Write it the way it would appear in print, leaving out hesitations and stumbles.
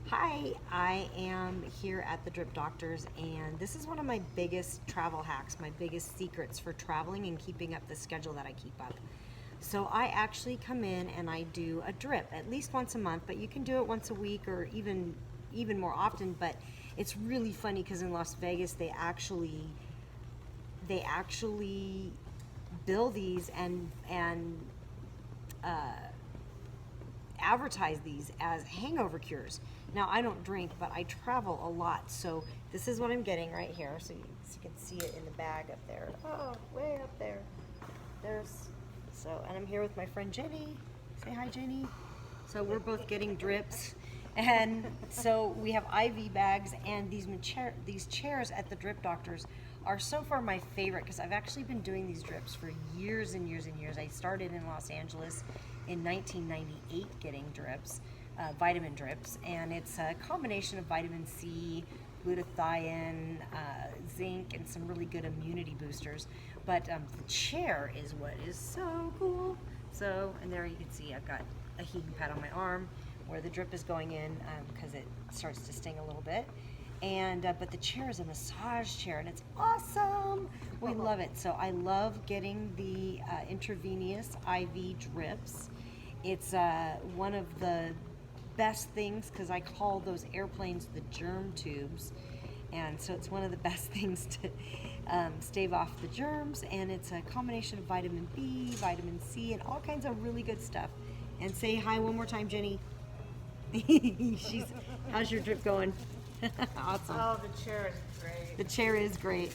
Hi, I am here at the Drip Doctors, and this is one of my biggest travel hacks, my biggest secrets for traveling and keeping up the schedule that I keep up. So I actually come in and I do a drip at least once a month, but you can do it once a week or even more often. But it's really funny because in Las Vegas they actually bill these and advertise these as hangover cures. Now, I don't drink, but I travel a lot, so this is what I'm getting right here. So you can see it in the bag up there. Oh, way up there. And I'm here with my friend Jenny. Say hi, Jenny. So we're both getting drips. And so we have IV bags, and these chairs at the Drip Doctors are so far my favorite because I've actually been doing these drips for years and years and years. I started in Los Angeles in 1998 getting drips, vitamin drips, and it's a combination of vitamin C, glutathione, zinc, and some really good immunity boosters. But the chair is what is so cool. So, and there you can see I've got a heating pad on my arm where the drip is going in because it starts to sting a little bit. And but the chair is a massage chair, and it's awesome. We love it. So I love getting the intravenous IV drips. It's one of the best things because I call those airplanes the germ tubes, and so it's one of the best things to stave off the germs. And it's a combination of vitamin B, vitamin C, and all kinds of really good stuff. And say hi one more time, Jenny. How's your drip going? Awesome. Oh, the chair is great. The chair is great.